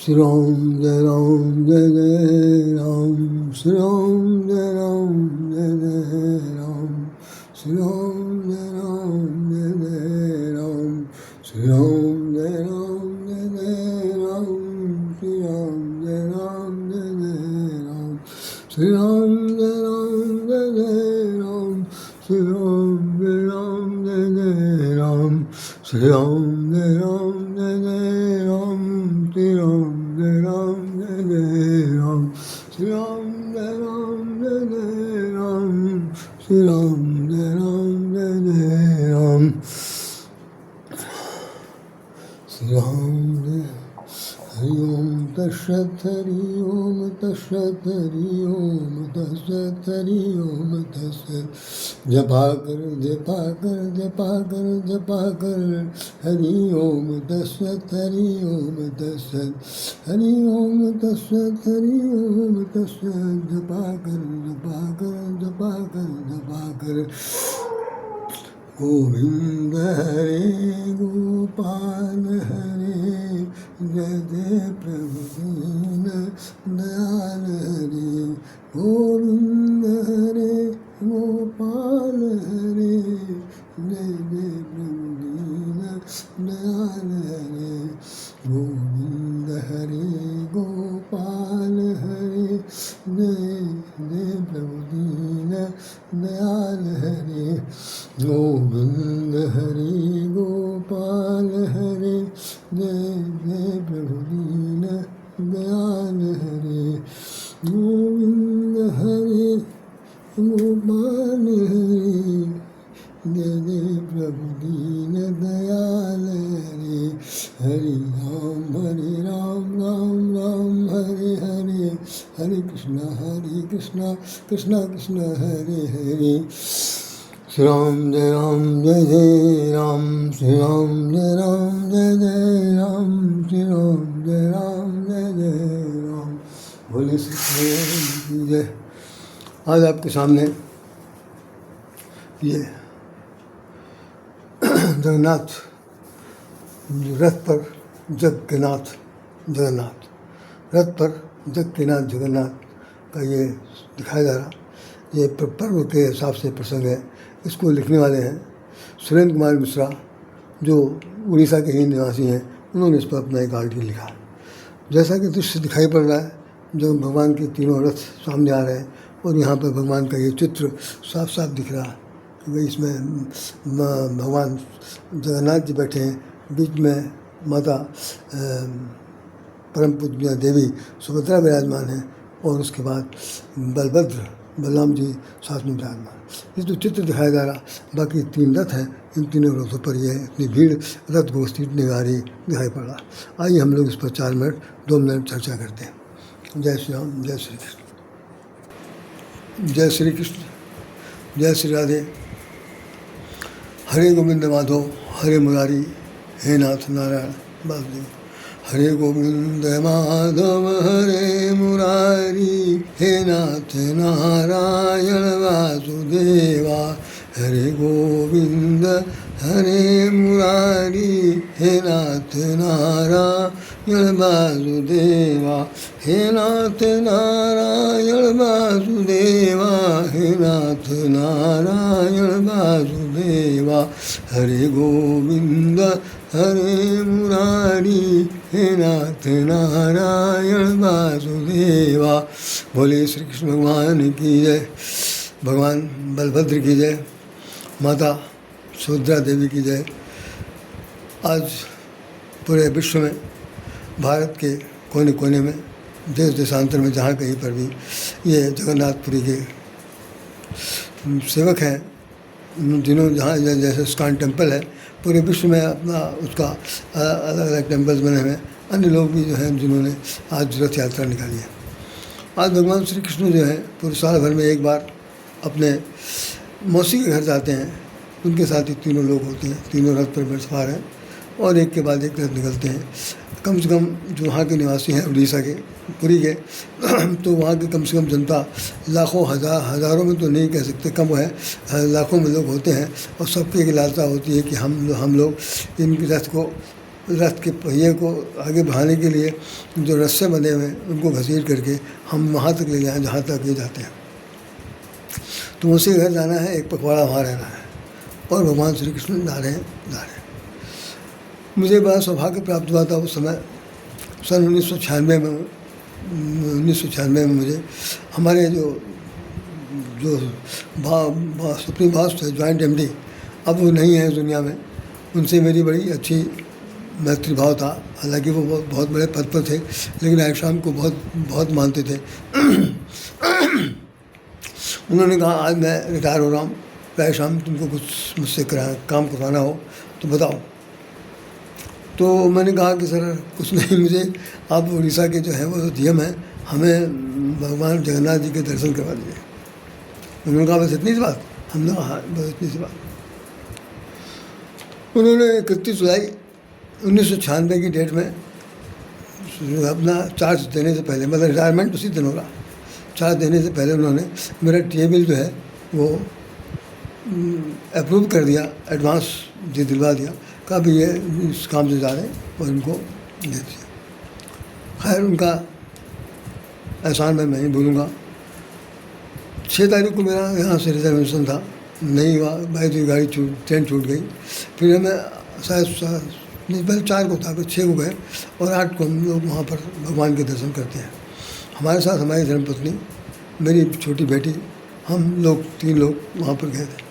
Shri Ram Jai Ram Jai Jai Ram, Shri Ram Jai Ram Jai Jai Ram, Shri Ram Jai Ram Jai Jai Ram, Shri Ram Jai Ram Jai Jai Ram, Shri Ram Jai Ram Jai Jai Ram, Shri Ram Jai Ram Jai Jai Ram, Shri Ram Jai Ram Jai Jai Ram, Shri Ram Jai Ram Jai Jai Ram, Shri Ram Jai Ram Jai Jai Ram, Shri Ram Jai Ram Jai Jai Ram, Shri Ram Jai Ram Jai Jai Ram, Shri Ram Jai Hari Om Tashat Hari Om Tashat Hari Om Tashat Hari Om Tashat Japa kar Hari Om Tashat Hari Om Tashat Hari Om Tashat Hari Om Tashat Japa kar Govind Hare Gopal Hare Jai Jai Prabhu Deen Dayal Hare Govind Hare Gopal Hare Jai Jai Prabhu Deen Dayal Hare Govind Hare Gopal Hare Jai Jai Prabhu Deen Dayal Hare Govind Hare Gopal Hare Jai Jai Prabhu Deen Dayal Hare Govind Hare Gopal Hare Jai Jai Prabhu Deen Dayal Hare Hare Ram Ram Ram Hare Hare Hare Krishna Krishna Krishna Hare Hare Shri Ram Jai Ram Jai Jai Ram, Shri Ram Jai Ram Jai Jai Ram, Shri Ram Jai Ram Jai Jai Ram। बोले श्री कृष्ण की जय। आज आपके सामने ये जगन्नाथ रथ पर जग के नाथ जगन्नाथ, रथ पर जग के नाथ जगन्नाथ का ये दिखाया जा रहा। ये पर्व के हिसाब से प्रसंग है। इसको लिखने वाले हैं सुरेंद्र कुमार मिश्रा, जो उड़ीसा के ही निवासी हैं। उन्होंने इस पर अपना एक आर्टिकल लिखा। जैसा कि दृश्य दिखाई पड़ रहा है, जब भगवान के तीनों रथ सामने आ रहे हैं और यहाँ पर भगवान का ये चित्र साफ साफ दिख रहा है कि भाई इसमें भगवान जगन्नाथ जी बैठे हैं, बीच में माता परम पूज्य देवी सुभद्रा विराजमान है और उसके बाद बलराम जी साथ में विराजमान। ये जो चित्र दिखाया जा रहा, बाकी तीन रथ हैं, इन तीनों रथों पर ये इतनी भीड़ रथ गोष्ठी निगारी दिखाई पड़ रहा। आइए हम लोग इस पर 2 मिनट चर्चा करते हैं। जय श्री राम, जय श्री कृष्ण, जय श्री कृष्ण, जय श्री राधे। हरे गोविंद माधव हरे मुरारी, हे नाथ नारायण वासुदेव। हरे गोविंद माधव हरे मुरारी, हे नाथ नारायण वासुदेवा। हरे गोविंद हरे मुरारी, हे नाथ नारायण वासुदेवा। हे नाथ नारायण वासुदेवा, हे नाथ नारायण वासुदेवा। हरे गोविंद हरे मुरारी, हे नाथ नारायण वासुदेवा। बोले श्री कृष्ण भगवान की जय, भगवान बलभद्र की जय, माता सुभद्रा देवी की जय। आज पूरे विश्व में, भारत के कोने कोने में, देश देशांतर में, जहाँ कहीं पर भी ये जगन्नाथपुरी के सेवक हैं, जिन्होंने जहाँ जैसे इस्कॉन टेम्पल है, पूरे विश्व में अपना उसका अलग अलग टेम्पल्स बने हुए हैं। अन्य लोग भी जो हैं जिन्होंने आज रथ यात्रा निकाली है। आज भगवान श्री कृष्ण जो हैं पूरे साल भर में एक बार अपने मौसी के घर जाते हैं। उनके साथ ही तीनों लोग होते हैं, तीनों रथ पर सवार हैं और एक के बाद एक रथ निकलते हैं। कम से कम जो वहाँ के निवासी हैं उड़ीसा के, पुरी के, तो वहाँ की कम से कम जनता लाखों हज़ारों में तो नहीं कह सकते, कम है, लाखों में लोग होते हैं। और सबकी एक लालसा होती है कि हम लोग इनके रथ को रथ के पहिए को आगे बढ़ाने के लिए जो रस्से बंधे हुए हैं उनको घसीट करके हम वहाँ तक ले जाएँ जहाँ तक ये जाते हैं। तो उसी घर जाना है, एक पखवाड़ा वहाँ रहना है और भगवान श्री कृष्ण जा रहे हैं। मुझे बड़ा सौभाग्य प्राप्त हुआ था उस समय, सन 1996 में मुझे हमारे जो सुप्रीम बॉस थे, जॉइंट एमडी, अब वो नहीं है दुनिया में, उनसे मेरी बड़ी अच्छी मैत्री भाव था। हालांकि वो बहुत बड़े पद पर थे, लेकिन रायश्याम को बहुत मानते थे। उन्होंने कहा आज मैं रिटायर हो रहा हूँ, रायश्याम तुमको कुछ मुझसे काम करवाना हो तो बताओ। तो मैंने कहा कि सर कुछ नहीं, मुझे आप उड़ीसा के जो है वो डीएम हैं, हमें भगवान जगन्नाथ जी के दर्शन करवा दीजिए। उन्होंने कहा बस इतनी सी बात? हमने कहा हाँ बस इतनी सी बात। उन्होंने 31 जुलाई 1996 की डेट में अपना चार्ज देने से पहले, मतलब रिटायरमेंट उसी दिन होगा, चार्ज देने से पहले उन्होंने मेरा टेबल जो है वो अप्रूव कर दिया, एडवांस दिलवा दिया, कहा भी ये इस काम से जा रहे हैं और इनको दे दिया। खैर उनका एहसान मैं नहीं भूलूँगा। 6 तारीख को मेरा यहाँ से रिजर्वेशन था, नहीं हुआ, भाई तो गाड़ी ट्रेन छूट गई। फिर हमें शायद नहीं, पहले 4 को था, फिर 6 को गए और 8 को हम लोग वहाँ पर भगवान के दर्शन करते हैं। हमारे साथ हमारी धर्मपत्नी, मेरी छोटी बेटी, हम लोग 3 लोग वहाँ पर गए थे।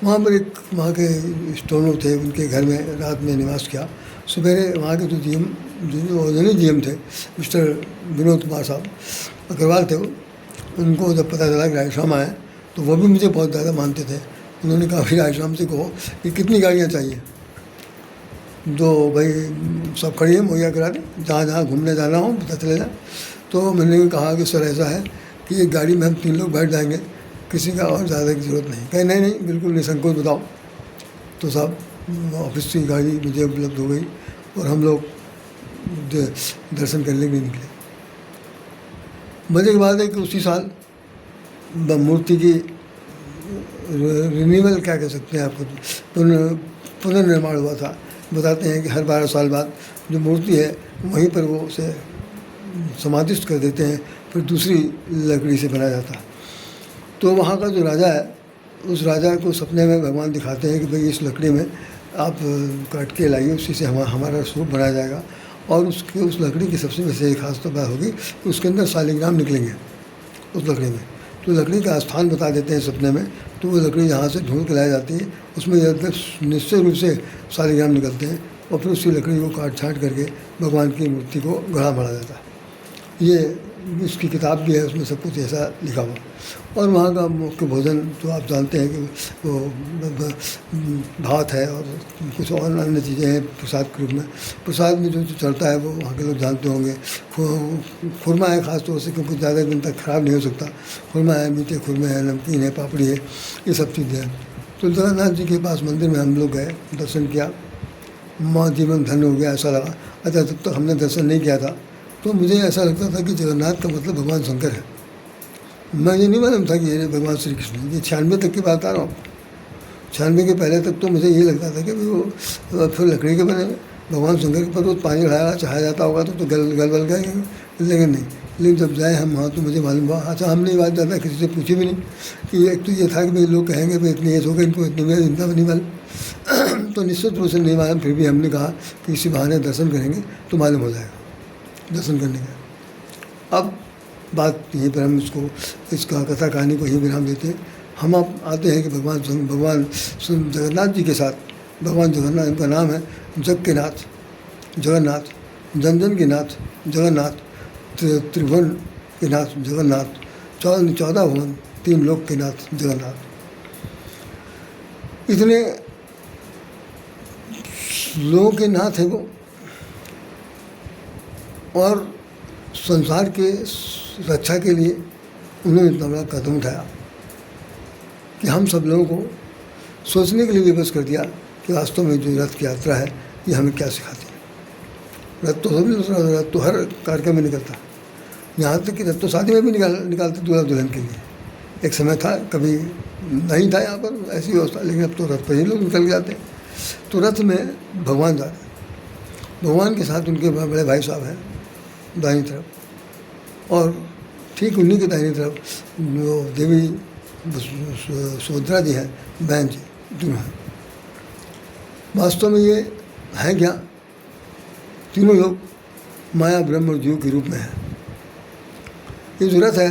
वहाँ पर एक वहाँ के स्टोनर थे, उनके घर में रात में निवास किया। सवेरे वहाँ के जो जीएम, जो ओरिजिनल जीएम थे, मिस्टर विनोद कुमार साहब अग्रवाल थे, वो उनको जब पता चला कि रायश्याम आए तो वो भी मुझे बहुत ज़्यादा मानते थे। उन्होंने कहा फिर रायश्याम से कहो कि कितनी गाड़ियाँ चाहिए, तो भाई सब खड़ी है, मुहैया करा दें, जहाँ जहाँ घूमने जाना हो पता चले जाए। तो मैंने कहा कि सर ऐसा है कि एक गाड़ी में हम 3 लोग बैठ जाएंगे, किसी का और ज़्यादा की ज़रूरत नहीं। कहे नहीं नहीं बिल्कुल निसंकोच बताओ। तो साहब ऑफिस की गाड़ी मुझे उपलब्ध हो गई और हम लोग दर्शन करने के लिए निकले। मज़े की बात है कि उसी साल मूर्ति की रिन्यूअल क्या कह सकते हैं आपको, पुनर्निर्माण हुआ था। बताते हैं कि हर 12 साल बाद जो मूर्ति है वहीं पर वो उसे समाधिस्थ कर देते हैं, फिर दूसरी लकड़ी से बनाया जाता है। तो वहाँ का जो राजा है, उस राजा को सपने में भगवान दिखाते हैं कि भाई इस लकड़ी में आप काट के लाइए, उसी से हमारा स्वरूप बनाया जाएगा। और उस लकड़ी की सबसे वैसे खास तो बात होगी कि उसके अंदर शालिग्राम निकलेंगे उस लकड़ी में। तो लकड़ी का स्थान बता देते हैं सपने में, तो वो लकड़ी यहाँ से ढूंढ के लाई जाती है, उसमें निश्चित रूप से शालिग्राम निकलते हैं और फिर उसी लकड़ी को काट छाँट करके भगवान की मूर्ति को गढ़ा बढ़ा जाता है। ये इसकी किताब भी है, उसमें सब कुछ ऐसा लिखा हुआ। और वहाँ का मुख्य भोजन तो आप जानते हैं कि वो भात है और कुछ और अन्य चीज़ें हैं प्रसाद के रूप में। प्रसाद में जो चलता है वो वहाँ के लोग जानते होंगे। खुरमा है ख़ास तौर से, क्योंकि ज़्यादा दिन तक ख़राब नहीं हो सकता। खुरमा है, मीठे खुरमे हैं, नमकीन है, पापड़ी है, ये सब चीज़ें हैं। तो जगन्नाथ जी के पास मंदिर में हम लोग गए, दर्शन किया, माँ जीवन धन्य हो गया ऐसा लगा। अच्छा तब तक हमने दर्शन नहीं किया था, तो मुझे ऐसा लगता था कि जगन्नाथ का मतलब भगवान शंकर है। मैं ये नहीं मालूम था कि ये भगवान श्री कृष्ण है। ये 96 तक की बात आ रहा हूँ। 96 के पहले तक तो मुझे ये लगता था कि वो फिर लकड़ी के बने भगवान शंकर के पर वो पानी चढ़ाया जाता होगा तो गल बल गए, लेकिन नहीं। लेकिन जब जाए हम वहाँ तो मुझे मालूम हुआ। अच्छा हमने ये बात ज़्यादा किसी से पूछी भी नहीं कि एक तो ये था कि भाई लोग कहेंगे भाई इतनी एज हो गई इनको, इतनी में इतना भी नहीं मालूम। तो निश्चित रूप से नहीं मालूम, फिर भी हमने कहा कि इसी बहाने दर्शन करेंगे तो मालूम हो जाएगा दर्शन करने का। अब बात यहीं पर हम इसका कथा कहानी को यहीं विराम देते हैं। हम आप आते हैं कि भगवान जगन्नाथ जी के साथ, भगवान जगन्नाथ, इनका नाम है जग के नाथ, जगन्नाथ, जन जन के नाथ जगन्नाथ, त्रिभुवन के नाथ जगन्नाथ, 14 भुवन 3 लोक के नाथ जगन्नाथ। इतने लोगों के नाथ है वो, और संसार के रक्षा के लिए उन्होंने इतना बड़ा कदम उठाया कि हम सब लोगों को सोचने के लिए विवश कर दिया कि वास्तव में जो रथ की यात्रा है ये हमें क्या सिखाती है। रथ तो सभी, रथ तो हर कार्यक्रम में निकलता, यहाँ तक कि रथ तो शादी में भी निकालते दूल्हा दुल्हन के लिए। एक समय था, कभी नहीं था यहाँ पर ऐसी व्यवस्था, लेकिन अब तो रथ पर ही लोग निकल जाते हैं। तो रथ में भगवान जा रहे हैं। भगवान के साथ उनके बड़े भाई साहब हैं दाहिनी तरफ, और ठीक उन्हीं के दाहिनी तरफ जो देवी सुभद्रा जी हैं, बहन जी दोनों हैं। वास्तव में ये है क्या? तीनों लोग माया, ब्रह्म और जीव के रूप में हैं। ये जो रथ है,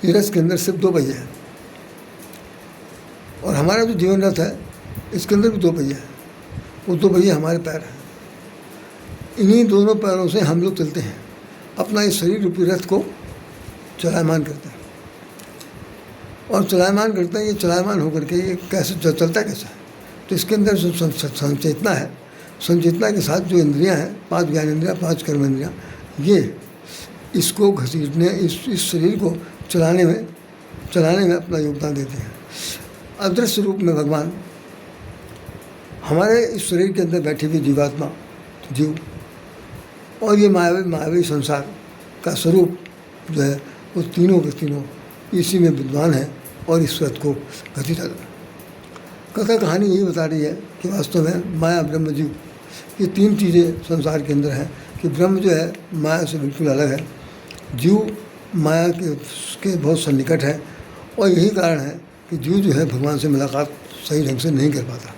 ये रथ के अंदर सिर्फ 2 पहिए हैं, और हमारा जो जीवन रथ है इसके अंदर भी 2 पहिए हैं। वो 2 पहिए हमारे पैर हैं। इन्हीं दोनों पैरों से हम लोग चलते हैं, अपना इस शरीर रूपी रथ को चलायमान करते हैं। और चलायमान करते हैं, ये चलायमान होकर के ये कैसे चलता कैसा है? तो इसके अंदर जो संचेतना है, संचेतना के साथ जो इंद्रियां हैं, 5 ज्ञान इंद्रियां, 5 कर्म इंद्रियां, ये इसको घसीटने, इस शरीर को चलाने में अपना योगदान देते हैं। अदृश्य रूप में भगवान हमारे इस शरीर के अंदर बैठी हुई जीवात्मा, जीव, और ये मायावी संसार का स्वरूप जो है वो तीनों के तीनों इसी में विद्वान है और इस रथ को गति चल रहा है। कथा कहानी यही बता रही है कि वास्तव में माया, ब्रह्म, जीव, ये 3 चीज़ें संसार के अंदर हैं। कि ब्रह्म जो है माया से बिल्कुल अलग है, जीव माया के बहुत सन्निकट है, और यही कारण है कि जीव जो है भगवान से मुलाकात सही ढंग से नहीं कर पाता।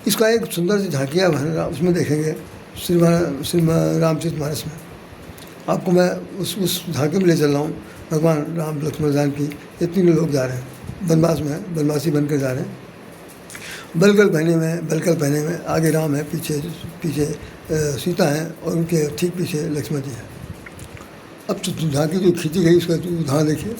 इसका एक सुंदर सी झांकियाँ उसमें देखेंगे श्री रामचरितमानस में। आपको मैं उस झांकी में ले चल रहा हूँ। भगवान राम, लक्ष्मण, जानकी, ये तीनों लोग जा रहे हैं, वनवास में, वनवासी बनकर जा रहे हैं। बलकल पहने में आगे राम है, पीछे सीता है, और उनके ठीक पीछे लक्ष्मण जी हैं। अब तो झांकी जो खींची गई उसका उदाहरण देखिए।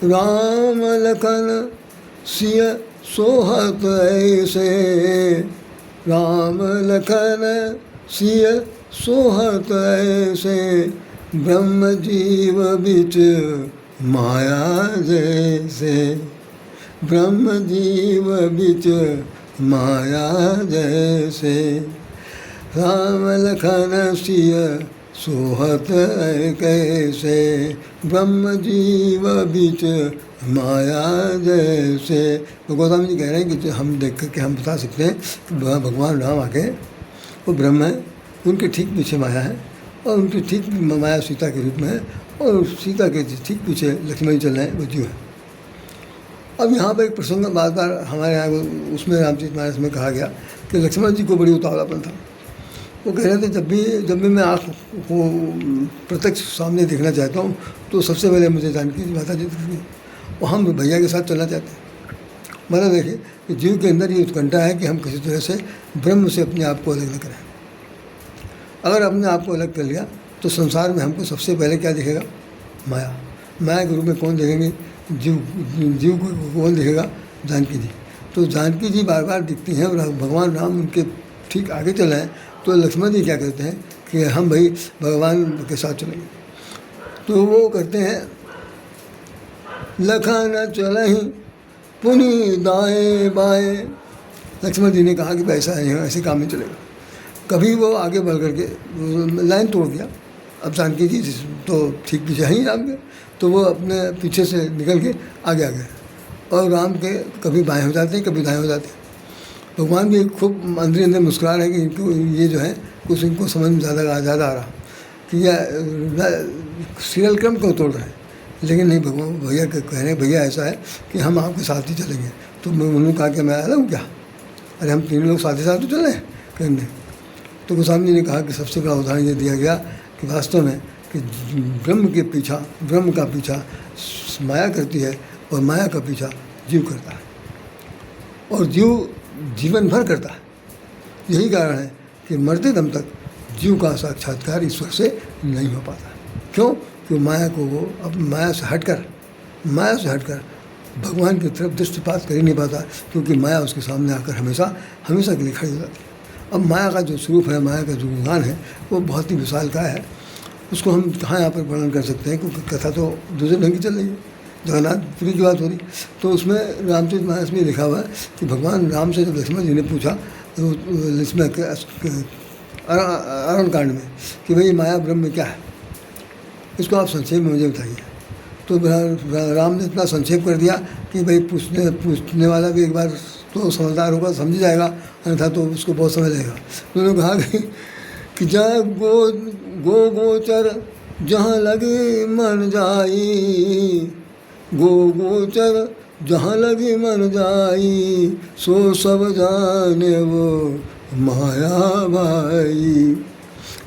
राम लखन सिय सोहत ऐसे, राम लखन सिय सोहत ऐसे, ब्रह्म जीव बिच माया जैसे, ब्रह्म जीव बिच माया जैसे, राम लखन सिय सोहत कैसे, ब्रह्म जीव बिच माया जैसे। तो गोस्वामी जी कह रहे हैं कि हम देख करके हम बता सकते हैं कि भगवान राम आके वो ब्रह्म है, उनके ठीक पीछे माया है, और उनके ठीक माया सीता के रूप में है, और सीता के ठीक पीछे लक्ष्मण जी चल रहे हैं, वो जीव है। अब यहाँ पर एक प्रसंग बार हमारे यहाँ उसमें रामचरितमानस में कहा गया कि लक्ष्मण जी को बड़ी उतावलापन था। वो कह रहे थे जब भी मैं आँख को प्रत्यक्ष सामने देखना चाहता हूँ तो सबसे पहले मुझे जानकी जी, माता जी दिखती है, और हम भैया के साथ चलना चाहते हैं। मतलब देखिए कि जीव के अंदर ये उत्कंठा है कि हम किसी तरह से ब्रह्म से अपने आप को अलग न करें। अगर अपने आप को अलग कर लिया तो संसार में हमको सबसे पहले क्या दिखेगा? माया के रूप में कौन देखेंगे? जीव को कौन दिखेगा? जानकी जी। तो जानकी जी बार बार दिखती हैं, और भगवान राम उनके ठीक आगे चल रहे हैं। तो लक्ष्मण जी क्या कहते हैं कि हम भाई भगवान के साथ चलेंगे। तो वो कहते हैं लखन चलहि पुनि दाएं बाएं। लक्ष्मण जी ने कहा कि ऐसा नहीं है, ऐसे काम नहीं चलेगा। कभी वो आगे बढ़ करके लाइन तोड़ दिया। अब जानकी जी तो ठीक पीछे ही राम के, तो वो अपने पीछे से निकल के आगे आ गए, और राम के कभी बाएं हो जाते हैं, कभी दाएं हो जाते हैं। भगवान भी खूब अंदर मुस्कुरा रहे हैं कि इनको ये जो है कुछ इनको समझ में ज़्यादा आ रहा कि यह सीरियल क्रम क्यों तोड़ रहे हैं। लेकिन नहीं, भगवान भैया कह रहे हैं भैया ऐसा है कि हम आपके साथ ही चलेंगे। तो उन्होंने कहा कि मैं अलग हूँ क्या? अरे हम 3 लोग साथ ही साथ तो चल रहे हैं कहने। तो गोस्वामी जी ने कहा कि सबसे बड़ा उदाहरण ये दिया गया कि वास्तव में कि ब्रह्म का पीछा माया करती है, और माया का पीछा जीव करता है, और जीव जीवन भर करता है। यही कारण है कि मरते दम तक जीव का साक्षात्कार ईश्वर से नहीं हो पाता। क्यों? कि माया को वो अब माया से हटकर भगवान की तरफ दृष्टिपात कर ही नहीं पाता, क्योंकि माया उसके सामने आकर हमेशा के लिए खड़ी हो जाती है। अब माया का जो स्वरूप है, माया का जो विज्ञान है, वो बहुत ही विशालकाय है। उसको हम कहाँ यहाँ पर वर्णन कर सकते हैं, क्योंकि कथा तो दूसरे ढंग की चल रही है, जगन्नाथपुरी की बात हो रही। तो उसमें रामचरितमानस में लिखा हुआ है कि भगवान राम से जब लक्ष्मण जी ने पूछा तो इसमें अरण कांड में कि भाई माया ब्रह्म क्या है, इसको आप संक्षेप में मुझे बताइए। तो राम ने इतना संक्षेप कर दिया कि भाई पूछने वाला भी एक बार तो समझदार होगा, समझ जाएगा, अन्यथा तो उसको बहुत समय लगेगा। तो उन्होंने कहा कि जहाँ गो गोचर जहाँ लगे मन जाई, गो गोचर जहाँ लगे मन जाई, सो सब जाने वो माया भाई।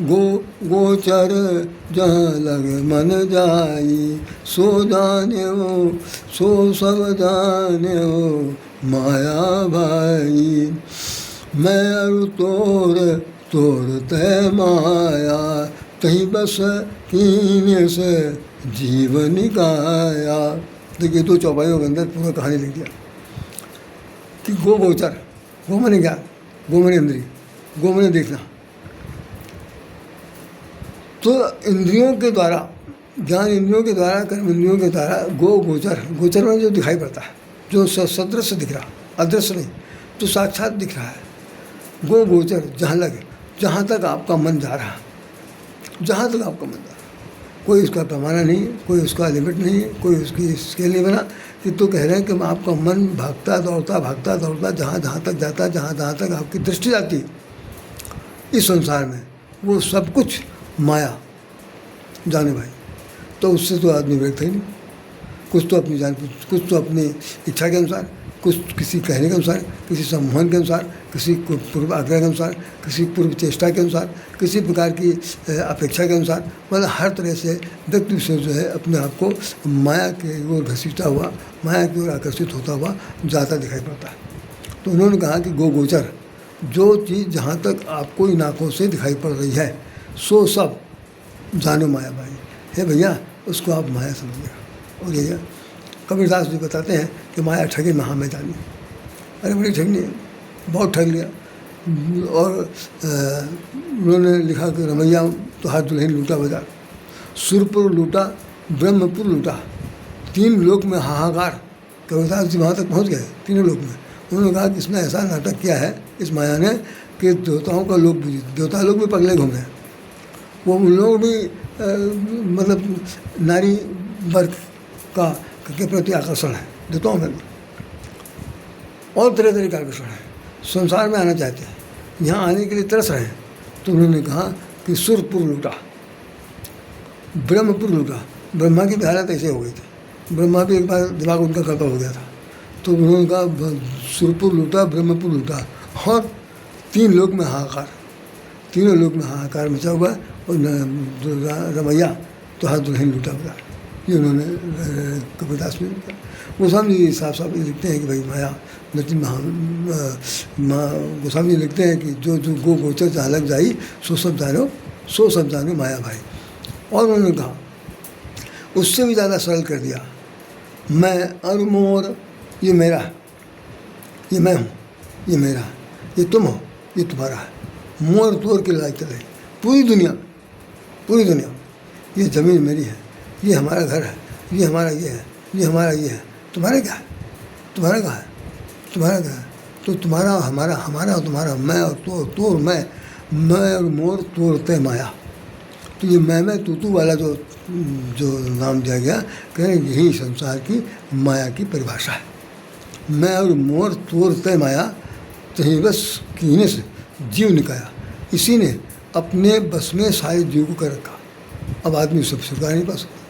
गोचर जहाँ लगे मन जाई, सो जाने वो सो सब जाने वो माया भाई। मैं अरु तोर तय माया, तही बस कीने से जीवन गाया। देखिए 2 चौपाइयों के अंदर पूरा कहानी लिख दिया कि गो गोचर, गो मने क्या, गो मने इंद्रिय, गो मने देखना। तो इंद्रियों के द्वारा, ज्ञान इंद्रियों के द्वारा, कर्म इंद्रियों के द्वारा गो गोचर, गोचर में जो दिखाई पड़ता है, जो सदृश्य दिख रहा, अदृश्य नहीं, तो साक्षात दिख रहा है। गो गोचर जहाँ लगे, जहाँ तक आपका मन जा रहा, जहाँ तक आपका मन जा रहा, कोई उसका पैमाना नहीं है, कोई उसका लिमिट नहीं है, कोई उसकी स्केल नहीं बना कि तो कह रहे हैं कि आपका मन भागता दौड़ता जहाँ तक जाता, जहाँ तक आपकी दृष्टि जाती है इस संसार में, वो सब कुछ माया जाने भाई। तो उससे तो आदमी विरक्त है नहीं, कुछ तो अपनी जान, कुछ तो अपनी इच्छा के अनुसार, कुछ किसी कहने के अनुसार, किसी सम्मोहन के अनुसार, किसी पूर्व आग्रह के अनुसार, किसी पूर्व चेष्टा के अनुसार, किसी प्रकार की अपेक्षा के अनुसार, मतलब हर तरह से व्यक्ति से जो है अपने आप को माया की ओर घसीटता हुआ, माया की ओर आकर्षित होता हुआ जाता दिखाई पड़ता है। तो उन्होंने कहा कि गो गोचर, जो चीज़ जहाँ तक आपको इन आँखों से दिखाई पड़ रही है, सो सब जानो माया भाई। है भैया, उसको आप माया समझिएगा। और ये कबीरदास जी बताते हैं कि माया ठगी महा में जानी। अरे बड़ी ठगनी है, बहुत ठग लिया। और उन्होंने लिखा कि रमैया तो हाथ दुल्हन लूटा बाजार, सुरपुर लूटा, ब्रह्मपुर लूटा, 3 लोक में हाहाकार। कबीरदास जी वहाँ तक पहुँच गए, 3 लोक में। उन्होंने कहा कि इसने ऐसा नाटक किया है इस माया ने कि देवताओं का लोग भी, देवता लोग भी पगले घूम रहे हैं। वो उन लोग भी मतलब नारी वर्ग के प्रति आकर्षण है देवताओं में, और तरह तरह का आकर्षण है, संसार में आना चाहते हैं, यहाँ आने के लिए तरस रहे हैं। तो उन्होंने कहा कि सुरपुर लूटा, ब्रह्मपुर लूटा। ब्रह्मा की भी हालत ऐसे हो गई थी, ब्रह्मा भी एक बार दिमाग उनका गड़बड़ हो गया था। तो उन्होंने कहा सुरपुर लूटा, ब्रह्मपुर लूटा, और 3 लोक में हाहाकार, तीनों लोक में हाहाकार मचा हुआ। और रमैया तो हाथ दुल्हन लूटा बता, ये उन्होंने कबीरदास में लिखा। गोस्वामी जी साफ साफ लिखते हैं कि भाई माया नृत्य गोस्वामी जी लिखते हैं कि जो गो गोचर जहाँ लग जाई, सो सब जानो माया भाई। और उन्होंने कहा, उससे भी ज़्यादा सरल कर दिया, मैं और मोर, ये मेरा है, ये मैं हूँ, ये मेरा है, ये तुम हो, ये तुम्हारा है। मोर तोड़ के लड़ाई चल रही, पूरी दुनिया, ये ज़मीन मेरी है, ये हमारा घर है, ये हमारा ये है, ये हमारा ये है, तुम्हारा क्या है, तुम्हारा कहाँ है, तुम्हारा क्या है। तो तुम्हारा हमारा, हमारा और तुम्हारा, मैं और तोर मैं और मोर तोड़ते माया। तो ये मैं तू वाला जो नाम दिया गया, कहें यही संसार की माया की परिभाषा है। मैं और मोर तोड़ते माया, तही बस कीने से जीव निकाया। इसी ने अपने बस में सारे जीव को कर रखा। अब आदमी सब स्वीकार नहीं पा सकता।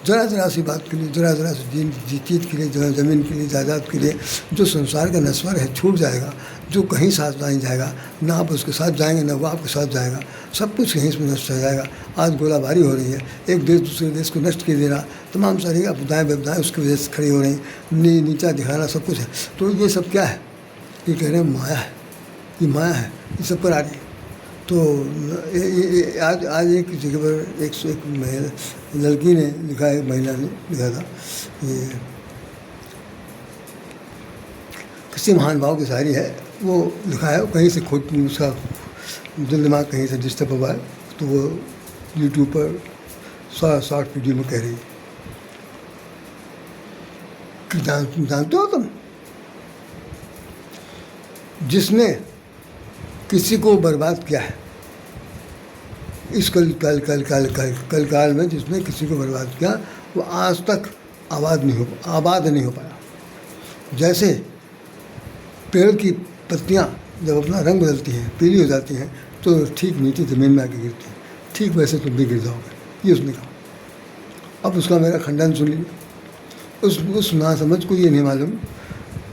जरा सी बात के लिए, जरा सी चीज़ के लिए, ज़मीन के लिए, जायदाद के लिए, जो संसार का नश्वर है छूट जाएगा, जो कहीं साथ नहीं जाएगा, ना आप उसके साथ जाएंगे ना वो आपके साथ जाएगा, सब कुछ कहीं इसमें नष्ट हो जाएगा। आज गोलाबारी हो रही है, एक देश दूसरे देश को नष्ट कर दे रहा, तमाम सारी आपदाएँ व्यवधाएँ उसकी वजह से खड़ी हो रही, नीचा दिखाना सब कुछ है। तो ये सब क्या है, ये कह रहे हैं माया है, ये माया है, ये सब पर आ रही है। तो आज एक जगह पर एक लड़की ने लिखा, एक महिला ने लिखा था, ये किसी महान भाव की शायरी है, वो लिखा है, कहीं से खोट उसका दिल दिमाग कहीं से डिस्टर्ब हुआ है, तो वो यूट्यूब पर शॉर्ट वीडियो में कह रही है कि जानते हो तुम, जिसने किसी को बर्बाद किया है इस कल काल में, जिसने किसी को बर्बाद किया वो आज तक आबाद नहीं हो पाया। जैसे पेड़ की पत्तियाँ जब अपना रंग बदलती हैं, पीली हो जाती हैं, तो ठीक नीचे ज़मीन में आके गिरती हैं, ठीक वैसे तुम भी गिर जाओगे, ये उसने कहा। अब उसका मेरा खंडन सुन लीजिए। उस नासमझ को ये नहीं मालूम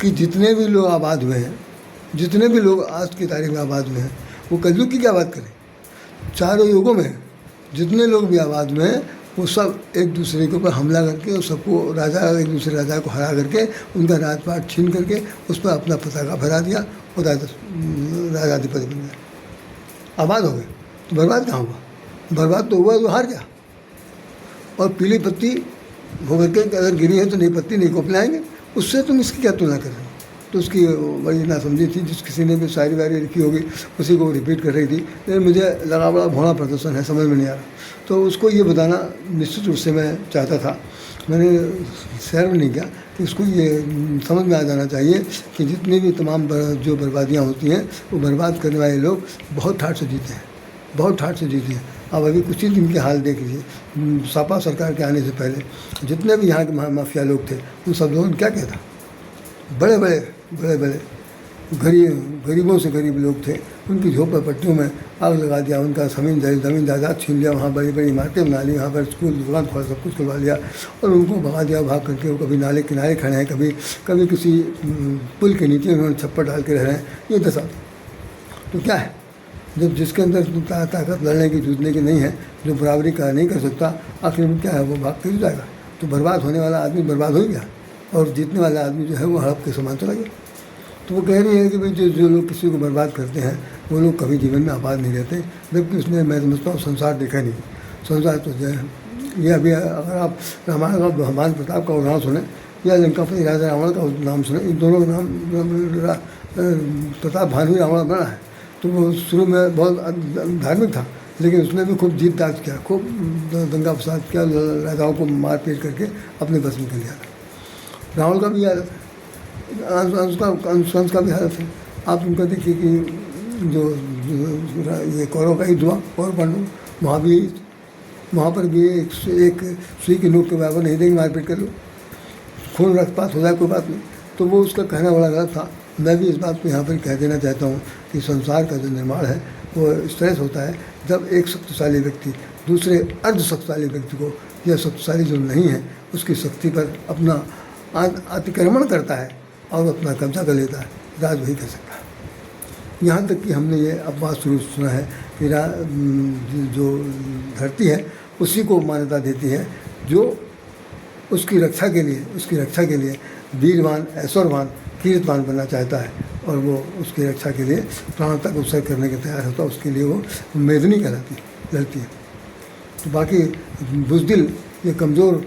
कि जितने भी लोग आबाद हुए हैं, जितने भी लोग आज की तारीख में आबाद हुए हैं, वो कलयुग की क्या बात करें, चारों युगों में जितने लोग भी आबाद हुए हैं वो सब एक दूसरे के ऊपर हमला करके और सबको एक दूसरे राजा को हरा करके उनका राजपाट छीन करके उस पर अपना पताका फहरा दिया और राजाधिपति बन गया। आबाद हो गए तो बर्बाद कहाँ हुआ? बर्बाद तो हुआ तो हार गया। और पीली पत्ती होकर के अगर गिरी है तो नई पत्ती नहीं कोपले आएंगे, उससे तुम इसकी क्या तुलना कर रहे हो? तो उसकी बड़ी नासमझी थी, जिस किसी ने भी शायरी वायरी लिखी होगी उसी को रिपीट कर रही थी, लेकिन मुझे लगा बड़ा भोला प्रदर्शन है, समझ में नहीं आ रहा। तो उसको ये बताना निश्चित रूप से मैं चाहता था, मैंने शहर में नहीं किया कि उसको ये समझ में आ जाना चाहिए कि जितनी भी तमाम जो बर्बादियाँ होती हैं वो बर्बाद करने वाले लोग बहुत ठाठ से जीते हैं, बहुत ठाठ से जीते हैं। अब अभी कुछ ही दिन के हाल देख लीजिए, सपा सरकार के आने से पहले जितने भी यहाँ के माफिया लोग थे उन सब लोगों ने क्या किया था? बड़े बड़े गरीबों से गरीब लोग थे, उनकी झोपड़पट्टियों में आग लगा दिया, उनका ज़मीन जायदाद छीन लिया, वहाँ बड़ी बड़ी इमारतें बना ली, वहाँ पर स्कूल दुकान खोला, सब कुछ खुलवा लिया और उनको भगा दिया। भाग करके वो कभी नाले किनारे खड़े हैं, कभी किसी पुल के नीचे उन्होंने छप्पर डाल के रह रहे हैं। ये दशा तो क्या है? जब जिसके अंदर ताकत लड़ने की जूझने की नहीं है, जो बराबरी का नहीं कर सकता, आखिर में क्या है, वो भाग कर जाएगा। तो बर्बाद होने वाला आदमी बर्बाद हो गया और जीतने वाला आदमी जो है वो हड़प के समान चला गया। तो वो कह रही है कि भाई जो लोग किसी को बर्बाद करते हैं वो लोग कभी जीवन में आबाद नहीं रहते, जबकि उसने, मैं समझता हूँ, संसार देखा नहीं। संसार तो जो है ये अभी अगर आप रामायण का हनुमान प्रताप का उदाहरण सुने या लंकापति राजा रावण का नाम सुने, इन दोनों का नाम प्रताप भानु रावण बना है। तो वो शुरू में बहुत धार्मिक था, लेकिन उसने भी खूब जीत दाज किया, खूब दंगा फसाद किया, राजाओं को मार पीट करके अपने बस में कर लिया। रावण का भी हालत है, अंश का भी हालत है। आप उनका देखिए कि जो ये कौरव का युद्ध हुआ, कौरव पांडव, वहाँ पर भी एक सुई की नोक के बराबर नहीं देंगे, मारपीट कर लो, खून रक्तपात हो जाए, कोई बात नहीं। तो वो उसका कहना बड़ा गलत था। मैं भी इस बात को यहाँ पर कह देना चाहता हूँ कि संसार का जो निर्माण है वो इस तरह से होता है, जब एक शक्तिशाली व्यक्ति दूसरे अर्ध शक्तिशाली व्यक्ति को, या शक्तिशाली जो नहीं है उसकी शक्ति पर अपना अतिक्रमण करता है और अपना कब्जा कर लेता है। राज वही कर सकता है। यहाँ तक कि हमने ये अपवाद शुरू सुना है कि जो धरती है उसी को मान्यता देती है जो उसकी रक्षा के लिए वीरवान, ऐश्वर्यवान, कीर्तवान बनना चाहता है और वो उसकी रक्षा के लिए प्राण तक उत्सर्ग करने के तैयार होता है। उसके लिए वो मेदनी कहलाती है, लड़ती है। तो बाकी बुज़दिल, ये कमज़ोर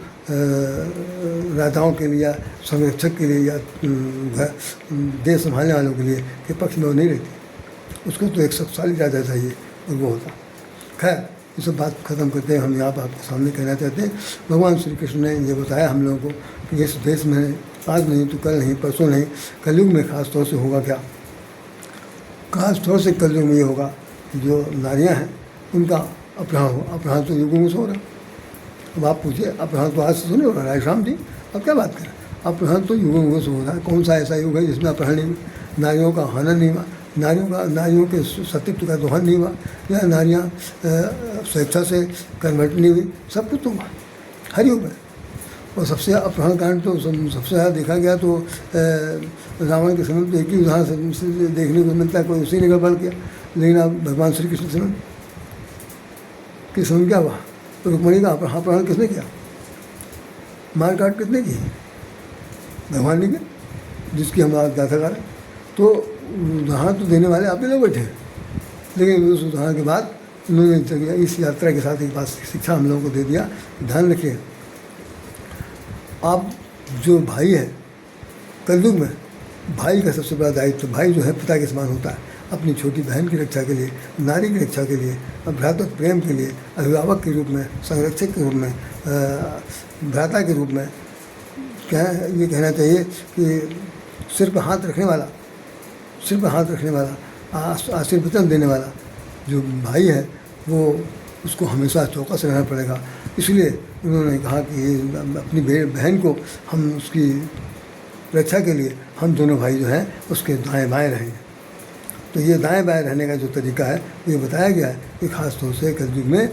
राजाओं के लिए या संरक्षक के लिए या देश संभालने वालों के लिए के पक्ष में वो नहीं रहती। उसको तो एक शक्तिशाली राजा चाहिए और वो होता। खैर, ये सब बात ख़त्म करते हैं। हम यहाँ पर आपके सामने कहना चाहते हैं, भगवान श्री कृष्ण ने ये बताया हम लोगों को कि इस देश में आज नहीं तो कल नहीं, परसों नहीं, कलयुग में ख़ास तौर से होगा क्या? ख़ास तौर से कलयुग में ये होगा जो नारियाँ हैं उनका अपहरण हो। अपहरण तो युगों में से हो रहा है। अब आप पूछिए, अपहरण तो आज से सुने हो रहा है श्याम जी, अब क्या बात करें? अपहरण तो युगों से हो रहा है। कौन सा ऐसा युग है जिसमें अपहरण नहीं हुआ, नारियों का हनन नहीं हुआ, नारियों के सतीत्व का दोहन नहीं हुआ, या नारियाँ स्वेच्छा से कन्वर्ट नहीं हुई? सब कुछ तो हुआ हर युग में। और सबसे अपहरण कांड तो सबसे ज़्यादा देखा गया तो रावण के समय तो एक ही उदाहरण से देखने को मिलता है, कोई उसी ने गड़बड़ किया। लेकिन अब भगवान श्री कृष्ण समय के समय क्या हुआ? तो रुक्मिणी का अपहरण किसने किया? मार काट किसने की? भगवान ने किया, जिसकी हम आज गाथा गा रहे। तो उदाहरण तो देने वाले आप ही लोग बैठे हैं, लेकिन उस उदाहरण के बाद उन्होंने इस यात्रा के साथ एक बात शिक्षा हम लोगों को दे दिया। ध्यान रखिए, आप जो भाई है कलयुग में, भाई का सबसे बड़ा दायित्व, भाई जो है पिता के समान होता है। अपनी छोटी बहन की रक्षा के लिए, नारी की रक्षा के लिए, भ्रातृ प्रेम के लिए, अभिभावक के रूप में, संरक्षक के रूप में, भ्राता के रूप में, क्या ये कहना चाहिए कि सिर पर हाथ रखने वाला, आशीर्वचन देने वाला जो भाई है वो उसको हमेशा चौकस रहना पड़ेगा। इसलिए उन्होंने कहा कि ये अपनी बहन को हम उसकी रक्षा के लिए हम दोनों भाई जो हैं उसके दाएं बाएं रहेंगे। तो ये दाएं बाएं रहने का जो तरीका है ये बताया गया है कि ख़ास तौर से कलयुग में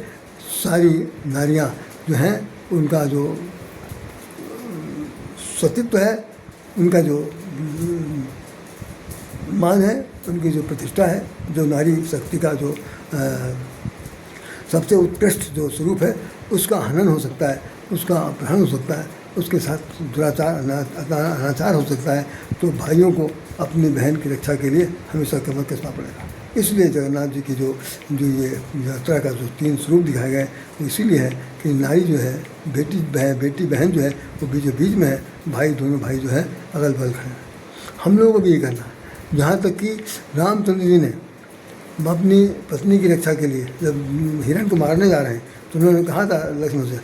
सारी नारियां जो हैं उनका जो सतीत्व है, उनका जो मान है, उनकी जो प्रतिष्ठा है, जो नारी शक्ति का जो सबसे उत्कृष्ट जो स्वरूप है उसका हनन हो सकता है, उसका अपहरण हो सकता है, उसके साथ दुराचार अनाचार हो सकता है। तो भाइयों को अपनी बहन की रक्षा के लिए हमेशा कमर कसना पड़ेगा। इसलिए जगन्नाथ जी की जो ये यात्रा का जो 3 स्वरूप दिखाए गए वो इसीलिए है कि नारी जो है बेटी बहन जो है वो बीचों बीच में है, भाई दोनों भाई जो है अगल बगल खड़े हैं। हम लोगों को भी ये करना है। यहाँ तक कि रामचंद्र जी ने अपनी पत्नी की रक्षा के लिए जब हिरण को मारने जा रहे हैं तो उन्होंने कहा था लक्ष्मण से,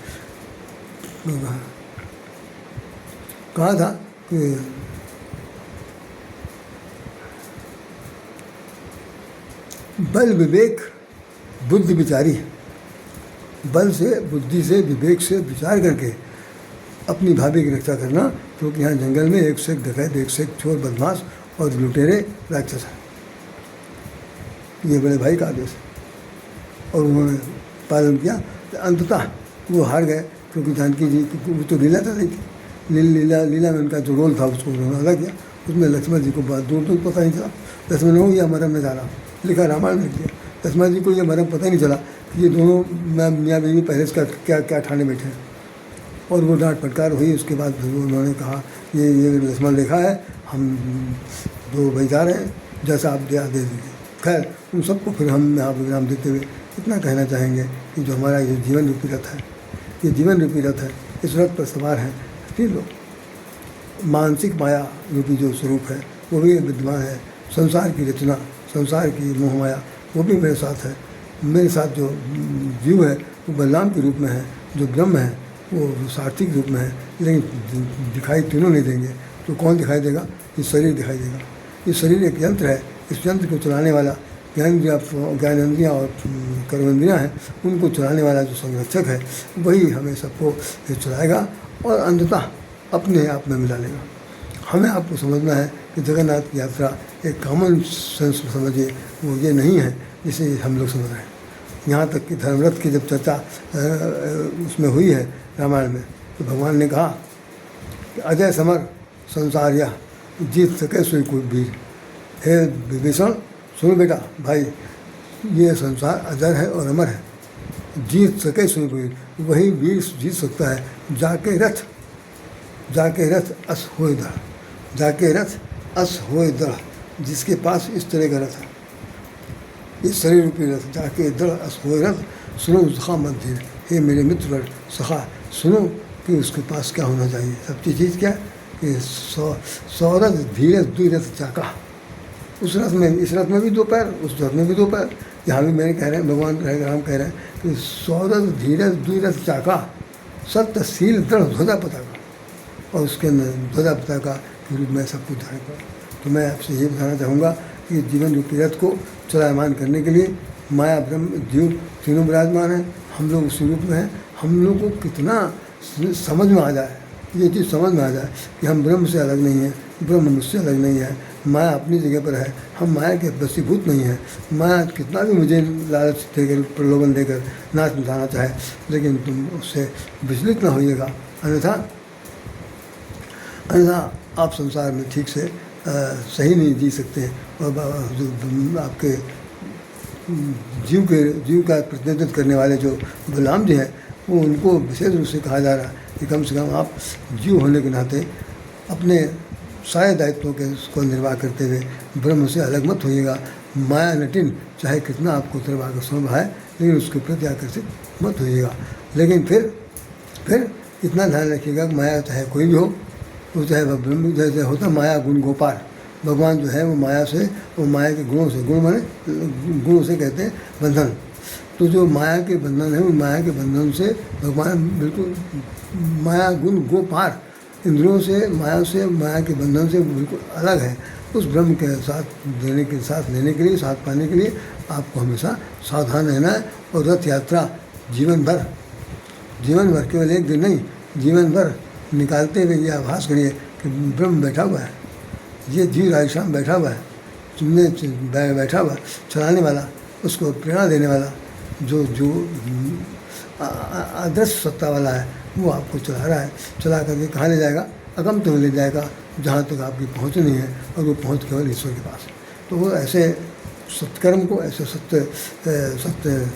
कहा था कि बल विवेक बुद्धि विचारी, बल से बुद्धि से विवेक से विचार करके अपनी भाभी की रक्षा करना, क्योंकि यहाँ जंगल में एक से एक डकैत, एक से एक चोर बदमाश और लुटेरे राक्षस है। ये बड़े भाई का आदेश है और उन्होंने पालन किया। अंततः वो हार गए, क्योंकि जानकी जी वो तो लीला था, लीला में उनका जो रोल था उसको उन्होंने अलग किया। उसमें लक्ष्मण जी को बहुत दूर तक पता नहीं चला। लक्ष्मण हो या मरम में जाना लिखा, रामायण में लिख दिया। लक्ष्मण जी को ये मरम पता ही नहीं चला कि ये दोनों मियाँ बीवी पहले इसका क्या क्या ठाने बैठे हैं। और वो डांट फटकार हुई। उसके बाद उन्होंने कहा ये लक्ष्मण लिखा है, हम 2 भाई जा रहे हैं, जैसा आप दे दीजिए। खैर उन सबको फिर हम यहाँ विराम देते हुए इतना कहना चाहेंगे कि जो हमारा ये जीवन रूपी रथ है, ये जीवन रूपी रथ है, इस रथ पर सवार हैं 3 लोग। मानसिक माया रूपी जो स्वरूप है वो भी विद्यमान है। संसार की रचना, संसार की मोह माया वो भी मेरे साथ है। मेरे साथ जो जीव है वो बलराम के रूप में है, जो ब्रह्म है वो सात्विक रूप में है, लेकिन दिखाई तीनों नहीं देंगे। तो कौन दिखाई देगा? ये शरीर दिखाई देगा। ये शरीर एक यंत्र है, इस यंत्र को चलाने वाला ज्ञानेंद्रियाँ और कर्मेंद्रियाँ हैं, उनको चलाने वाला जो संरक्षक है वही हमें सबको चलाएगा और अंततः अपने आप में मिला लेगा। हमें आपको समझना है कि जगन्नाथ की यात्रा एक कॉमन सेंस समझिए, वो ये नहीं है जिसे हम लोग समझ रहे हैं। यहाँ तक कि धर्मरथ की जब चर्चा उसमें हुई है रामायण में, तो भगवान ने कहा कि अजय समर संसार या जीत सके सोई कोई वीर। हे विभीषण सुनो बेटा भाई, ये संसार अजर है और अमर है, जीत सके सोई वीर, वही वीर जीत सकता है। जाके रथ अस होए दृढ़, जाके रथ अस होए दृढ़, जिसके पास इस तरह का रथ है, इस शरीर रूपी रथ, जाके दृढ़ अस होए रथ, सुनो सखा मत धीर। हे मेरे मित्र सखा, सुनो कि उसके पास क्या होना चाहिए। सबकी चीज़ क्या है कि 100 रथ धीरज 2 रथ चाका। उस रथ में, इस रथ में भी 2 पैर, उस रथ में भी 2 पैर। यहाँ भी मेरे कह रहे हैं, भगवान राम कह रहे हैं कि 100 रथ धीरज 2 रथ चाका, सत्यशील दृढ़ ध्वजा पताका, और उसके अंदर ध्वजा पताका के रूप में सब कुछ धारण करें। तो मैं आपसे ये बताना चाहूँगा कि जीवन रूपी रथ को चलायमान करने के लिए माया ब्रह्म जीव तीनों विराजमान हैं। हम लोग उसी रूप में हैं। हम लोग को कितना समझ में आ जाए, ये चीज़ समझ में आ जाए कि हम ब्रह्म से अलग नहीं हैं, ब्रह्म मुझसे अलग नहीं है, माया अपनी जगह पर है, हम माया के वशीभूत नहीं हैं। माया कितना भी मुझे लालच देकर, प्रलोभन देकर नाच नचाना चाहे, लेकिन तुम उससे विचलित ना होइएगा, अन्यथा आप संसार में ठीक से सही नहीं जी सकते हैं। और जो आपके जीव का प्रतिनिधित्व करने वाले जो गुलाम जी हैं, वो उनको विशेष रूप से कहा जा रहा है कि कम से कम आप जीव होने के नाते अपने सारे दायित्वों के को निर्वाह करते हुए ब्रह्म से अलग मत होइएगा। माया नटिन चाहे कितना आपको सर्वाकर्षण भाए, लेकिन उसके प्रति आकर्षित मत होइएगा। लेकिन फिर इतना ध्यान रखिएगा कि माया चाहे कोई भी हो, वो चाहे वह ब्रह्म जैसे होता माया गुण गोपाल, भगवान जो है वो माया से, वो माया के गुणों से, गुण माने गुणों से कहते हैं बंधन। तो जो माया के बंधन है, वो माया के बंधन से भगवान बिल्कुल माया गुण गोपार, इंद्रियों से, माया के बंधन से बिल्कुल अलग है। उस ब्रह्म के साथ लेने के लिए, साथ पाने के लिए आपको हमेशा सावधान रहना है। और रथ यात्रा जीवन भर जीवन भर, केवल एक दिन नहीं, जीवन भर निकालते हुए ये आभास करिए कि ब्रह्म बैठा हुआ है, ये जीव राधेश्याम बैठा हुआ है, तुमने बैठा हुआ चलाने वाला, उसको प्रेरणा देने वाला, जो जो आदर्श सत्ता वाला है, वो आपको चला रहा है। चला करके कहाँ ले जाएगा? अगम तो ले जाएगा जहाँ तक आपकी पहुँच नहीं है, और वो पहुँच केवल ईश्वर के पास है। तो वो ऐसे सत्कर्म को, ऐसे सत्य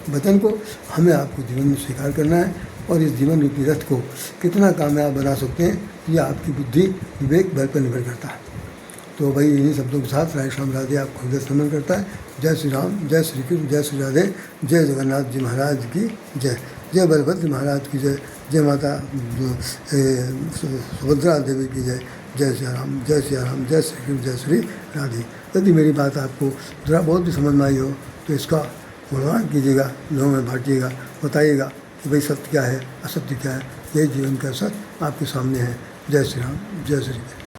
वचन को हमें आपको जीवन में स्वीकार करना है, और इस जीवन रूपी रथ को कितना कामयाब बना सकते हैं, ये आपकी बुद्धि विवेक बल पर निर्भर करता है। तो भाई इन्हीं शब्दों के साथ राधेश्याम राधे आपको हृदय समर्पण करता है। जय श्री राम, जय श्री कृष्ण, जय श्री राधे, जय जगन्नाथ जी महाराज की जय, जय बलभद्र महाराज की जय, जय माता सुभद्रा देवी की जय। जय श्री राम, जय श्री राम, जय श्री कृष्ण, जय श्री राधे। यदि मेरी बात आपको जरा बहुत भी समझ में आई हो तो इसका गुणगान कीजिएगा, लोगों में बांटिएगा, बताइएगा कि भाई सत्य क्या है, असत्य क्या है। यही जीवन का सत्य आपके सामने है। जय श्री राम, जय श्री कृष्ण।